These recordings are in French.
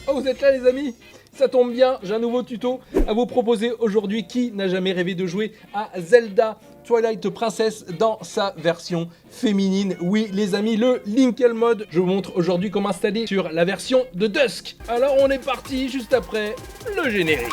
Oh, vous êtes là les amis? Ça tombe bien, j'ai un nouveau tuto à vous proposer aujourd'hui. Qui n'a jamais rêvé de jouer à Zelda Twilight Princess dans sa version féminine? Oui les amis, le Linkle Mode. Je vous montre aujourd'hui comment installer sur la version de Dusk. Alors on est parti juste après le générique.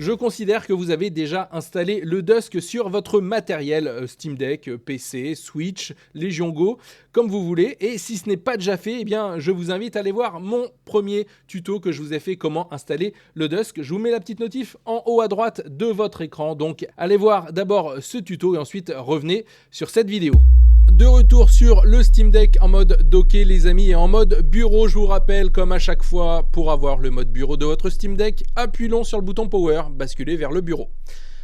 Je considère que vous avez déjà installé le Dusk sur votre matériel Steam Deck, PC, Switch, Legion Go, comme vous voulez. Et si ce n'est pas déjà fait, eh bien, je vous invite à aller voir mon premier tuto que je vous ai fait comment installer le Dusk. Je vous mets la petite notif en haut à droite de votre écran. Donc, allez voir d'abord ce tuto et ensuite revenez sur cette vidéo. De retour sur le Steam Deck en mode docké les amis et en mode bureau. Je vous rappelle comme à chaque fois, pour avoir le mode bureau de votre Steam Deck, appuyez sur le bouton Power, basculez vers le bureau.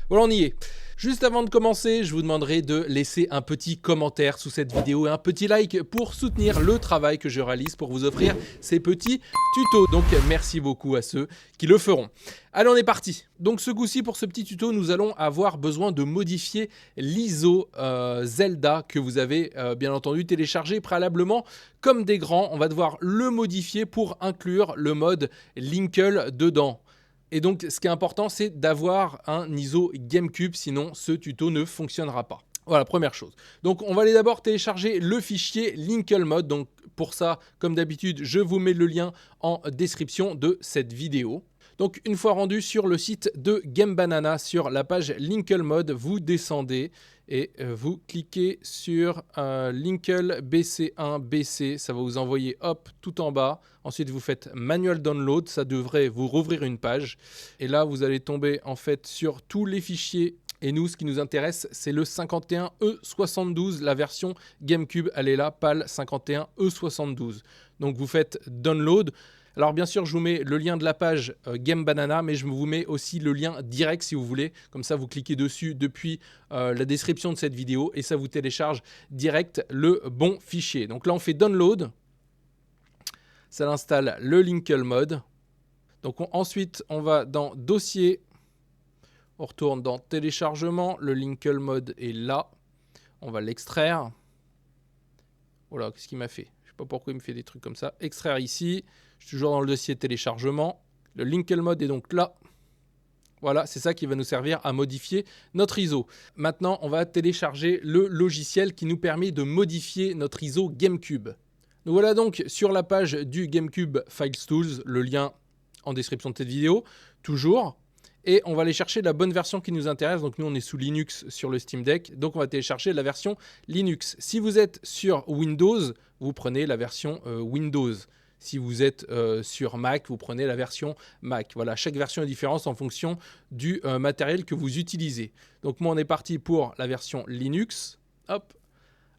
Voilà, on y est. Juste avant de commencer, je vous demanderai de laisser un petit commentaire sous cette vidéo et un petit like pour soutenir le travail que je réalise pour vous offrir ces petits tutos. Donc merci beaucoup à ceux qui le feront. Allez, on est parti. Donc ce coup-ci, pour ce petit tuto, nous allons avoir besoin de modifier l'ISO Zelda que vous avez bien entendu téléchargé préalablement comme des grands. On va devoir le modifier pour inclure le mode Linkle dedans. Et donc, ce qui est important, c'est d'avoir un ISO GameCube, sinon ce tuto ne fonctionnera pas. Voilà, première chose. Donc, on va aller d'abord télécharger le fichier Linkle Mode. Donc, pour ça, comme d'habitude, je vous mets le lien en description de cette vidéo. Donc, une fois rendu sur le site de Game Banana, sur la page Linkle Mode, vous descendez et vous cliquez sur Linkle BC1 BC. Ça va vous envoyer hop tout en bas. Ensuite, vous faites Manual Download. Ça devrait vous rouvrir une page. Et là, vous allez tomber en fait sur tous les fichiers. Et nous, ce qui nous intéresse, c'est le 51E72, la version GameCube. Elle est là, PAL 51E72. Donc, vous faites Download. Alors bien sûr, je vous mets le lien de la page Game Banana, mais je vous mets aussi le lien direct si vous voulez. Comme ça, vous cliquez dessus depuis la description de cette vidéo et ça vous télécharge direct le bon fichier. Donc là, on fait Download. Ça installe le Linkle Mode. Donc ensuite, on va dans Dossier. On retourne dans Téléchargement. Le Linkle Mode est là. On va l'extraire. Voilà, qu'est-ce qu'il m'a fait? Je ne sais pas pourquoi il me fait des trucs comme ça. Extraire ici. Je suis toujours dans le dossier téléchargement. Le Linkle Mode est donc là. Voilà, c'est ça qui va nous servir à modifier notre ISO. Maintenant, on va télécharger le logiciel qui nous permet de modifier notre ISO GameCube. Nous voilà donc sur la page du GameCube Files Tools, le lien en description de cette vidéo, toujours. Et on va aller chercher la bonne version qui nous intéresse. Donc nous, on est sous Linux sur le Steam Deck. Donc on va télécharger la version Linux. Si vous êtes sur Windows, vous prenez la version Windows. Si vous êtes sur Mac, vous prenez la version Mac. Voilà, chaque version est différente en fonction du matériel que vous utilisez. Donc moi, on est parti pour la version Linux. Hop,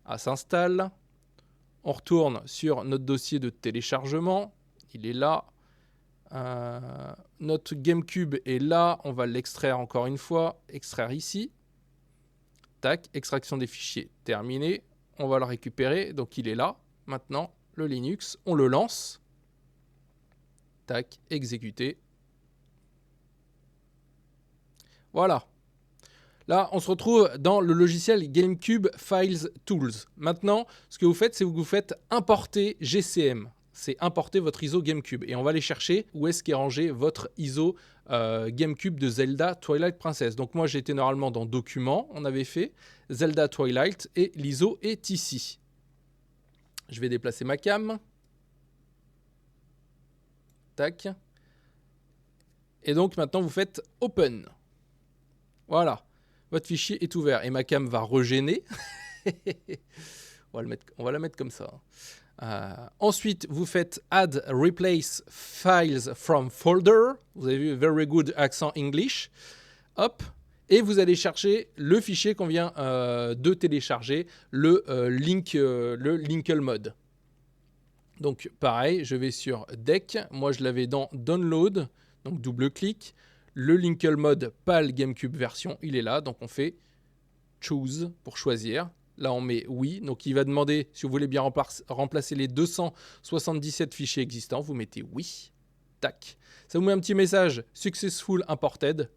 ça s'installe. On retourne sur notre dossier de téléchargement. Il est là. Notre GameCube est là. On va l'extraire encore une fois. Extraire ici. Tac, extraction des fichiers terminée. On va le récupérer. Donc il est là. Maintenant, le Linux, on le lance. Tac, exécuter. Voilà. Là, on se retrouve dans le logiciel GameCube Files Tools. Maintenant, ce que vous faites, c'est que vous faites importer GCM. C'est importer votre ISO GameCube. Et on va aller chercher où est-ce qu'est rangé votre ISO GameCube de Zelda Twilight Princess. Donc moi, j'étais normalement dans Documents, on avait fait Zelda Twilight et l'ISO est ici. Je vais déplacer ma cam. Tac. Et donc maintenant, vous faites Open. Voilà. Votre fichier est ouvert. Et ma cam va regéner. On va la mettre comme ça. Ensuite, vous faites Add Replace Files from Folder. Vous avez vu, very good accent English. Hop. Et vous allez chercher le fichier qu'on vient de télécharger, le Linkle Mode. Donc pareil, je vais sur Deck. Moi, je l'avais dans Download. Donc double-clic. Le Linkle Mode PAL GameCube version, il est là. Donc on fait Choose pour choisir. Là, on met oui. Donc il va demander si vous voulez bien remplacer les 277 fichiers existants. Vous mettez oui. Tac. Ça vous met un petit message Successful Imported.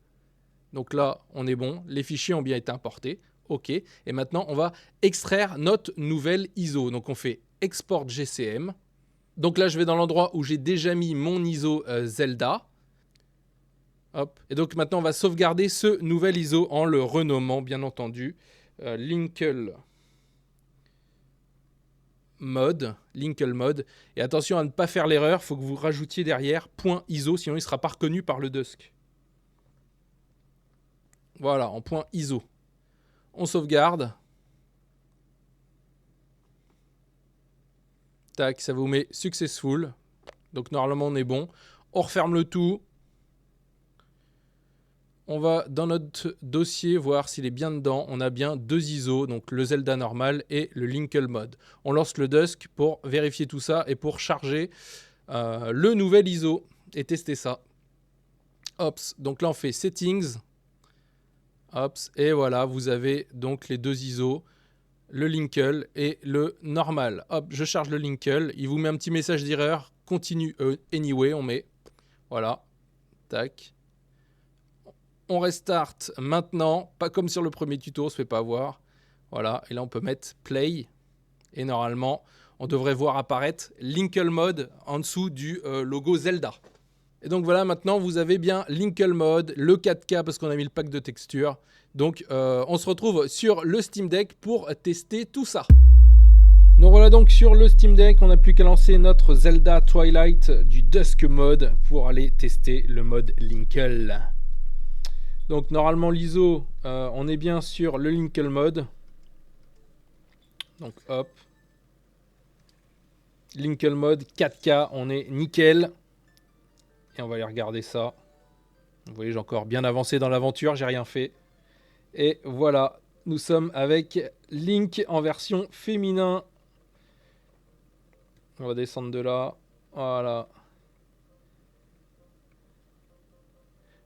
Donc là, on est bon. Les fichiers ont bien été importés. OK. Et maintenant, on va extraire notre nouvelle ISO. Donc on fait Export GCM. Donc là, je vais dans l'endroit où j'ai déjà mis mon ISO Zelda. Hop. Et donc maintenant, on va sauvegarder ce nouvel ISO en le renommant, bien entendu. Linkle Mode. Et attention à ne pas faire l'erreur, il faut que vous rajoutiez derrière .ISO, sinon il ne sera pas reconnu par le Dusk. Voilà, en .ISO. On sauvegarde. Tac, ça vous met successful. Donc normalement on est bon. On referme le tout. On va dans notre dossier voir s'il est bien dedans. On a bien 2 ISO, donc le Zelda normal et le Linkle Mode. On lance le Dusk pour vérifier tout ça et pour charger le nouvel ISO et tester ça. Ops, donc là on fait Settings. Ops, et voilà, vous avez donc les 2 ISO, le Linkle et le normal. Hop, je charge le Linkle. Il vous met un petit message d'erreur. Continue anyway, on met. Voilà, tac. On restart maintenant, pas comme sur le premier tuto, on ne se fait pas avoir. Voilà, et là on peut mettre play. Et normalement, on devrait voir apparaître Linkle Mode en dessous du logo Zelda. Et donc voilà, maintenant vous avez bien Linkle Mode, le 4K parce qu'on a mis le pack de textures. Donc on se retrouve sur le Steam Deck pour tester tout ça. Donc voilà, donc sur le Steam Deck, on n'a plus qu'à lancer notre Zelda Twilight du Dusk Mode pour aller tester le mode Linkle. Donc normalement l'ISO, on est bien sur le Linkle Mode. Donc hop. Linkle Mode 4K, on est nickel. Et on va aller regarder ça. Vous voyez, j'ai encore bien avancé dans l'aventure, j'ai rien fait. Et voilà, nous sommes avec Link en version féminin. On va descendre de là. Voilà.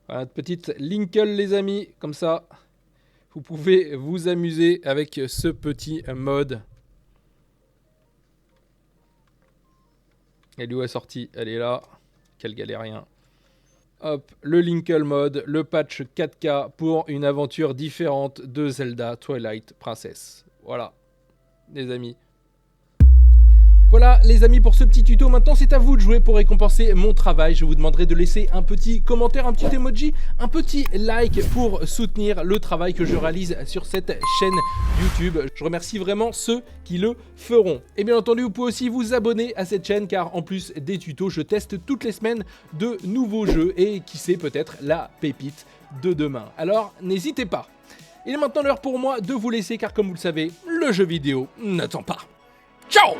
Voilà, petite Linkle les amis, comme ça, vous pouvez vous amuser avec ce petit mode. Elle est où est sortie? Elle est là. Quel galérien. Hop, le Linkle Mode, le patch 4K pour une aventure différente de Zelda Twilight Princess. Voilà, les amis. Voilà les amis pour ce petit tuto, maintenant c'est à vous de jouer pour récompenser mon travail. Je vous demanderai de laisser un petit commentaire, un petit emoji, un petit like pour soutenir le travail que je réalise sur cette chaîne YouTube. Je remercie vraiment ceux qui le feront. Et bien entendu vous pouvez aussi vous abonner à cette chaîne car en plus des tutos je teste toutes les semaines de nouveaux jeux et qui sait peut-être la pépite de demain. Alors n'hésitez pas. Il est maintenant l'heure pour moi de vous laisser car comme vous le savez, le jeu vidéo n'attend pas. Ciao!